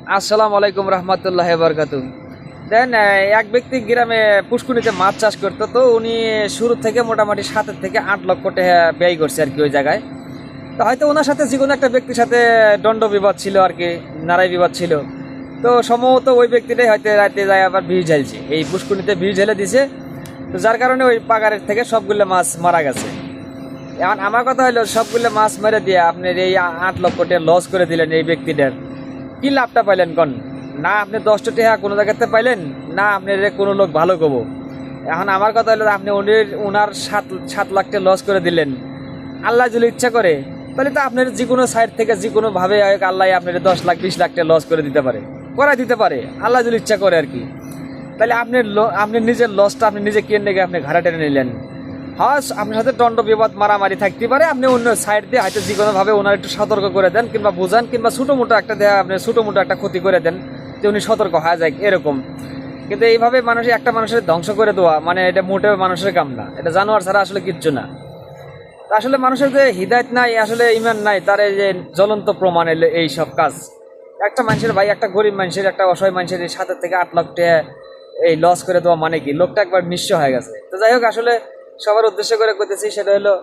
আসসালামু আলাইকুম রহমতুল্লাহ বরকাতু। দেন এক ব্যক্তি গ্রামে পুষ্কুনিতে মাছ চাষ করতো, তো উনি শুরু থেকে মোটামুটি 7 থেকে 8 লক্ষ টাকা ব্যয় করছে আর কি ওই জায়গায়। তো হয়তো ওনার সাথে যে কোনো একটা ব্যক্তির সাথে দণ্ড বিবাদ ছিল আর কি, নারাই বিবাদ ছিল। তো সম্ভবত ওই ব্যক্তিটাই হয়তো রাতে যায় আবার বিষ ঝালছে, এই পুষ্কুনিতে বিষ ঝেলে দিছে। তো যার কারণে ওই পাগারের থেকে সবগুলো মাছ মারা গেছে। এখন আমার কথা হলো, সবগুলো মাছ মেরে দিয়ে আপনার এই 8 লক্ষ টাকা লস করে দিলেন এই ব্যক্তিটার, কি লাভটা পাইলেন কন? না আপনি 10টা টাকা কোনো জায়গাতে পাইলেন, না আপনি কোনো লোক ভালো কব। এখন আমার কথা হলো, আপনি ওনার 7 লাখ টাকা লস করে দিলেন। আল্লাহ যদি ইচ্ছা করে তাহলে তো আপনার যে কোনো সাইড থেকে যে কোনোভাবে আল্লাহ আপনার 10 লাখ 20 লাখ টাকা লস করে দিতে পারে, দিতে পারে আল্লাহ যদি ইচ্ছা করে আর কি। তাহলে আপনি নিজের লসটা আপনি নিজে কিনে গিয়ে আপনি ঘাড়ে টেনে নিলেন। হ্যাঁ, আপনার সাথে দণ্ড বিবাদ মারামারি থাকতে পারে, আপনি অন্য সাইড দিয়ে হয়তো যে কোনোভাবে ওনার একটু সতর্ক করে দেন কিংবা বোঝান, কিংবা ছোটো মোটো একটা দেয়া আপনি ছোটো মোটো একটা ক্ষতি করে দেন যে উনি সতর্ক হয়ে যায় এরকম। কিন্তু এইভাবে একটা মানুষের ধ্বংস করে দেওয়া মানে এটা মোটেও মানুষের কাম না, এটা জানোয়ার ছাড়া আসলে কিচ্ছু না। আসলে মানুষের যে হৃদায়ত নাই, আসলে ইমান নাই, তার এই যে জ্বলন্ত প্রমাণ এলো এই সব কাজ। একটা মানুষের ভাই, একটা গরিব মানুষের, একটা অসহায় মানুষের 7 থেকে 8 লাখ টাকা এই লস করে দেওয়া মানে কি? লোকটা একবার নিঃস্ব হয়ে গেছে। তো যাই হোক, আসলে সবার উদ্দেশ্য করে করতেছি সেটা হলো,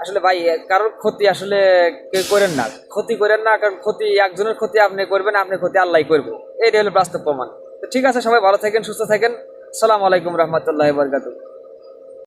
আসলে ভাই কারোর ক্ষতি আসলে কেউ করেন না, ক্ষতি করেন না, কারণ ক্ষতি একজনের ক্ষতি আপনি করবেন, আপনি ক্ষতি আল্লাহ করবো, এইটা হলো বাস্তব প্রমাণ। তো ঠিক আছে, সবাই ভালো থাকেন, সুস্থ থাকেন। আসসালামু আলাইকুম রহমতুল্লাহ বরকাতুহ।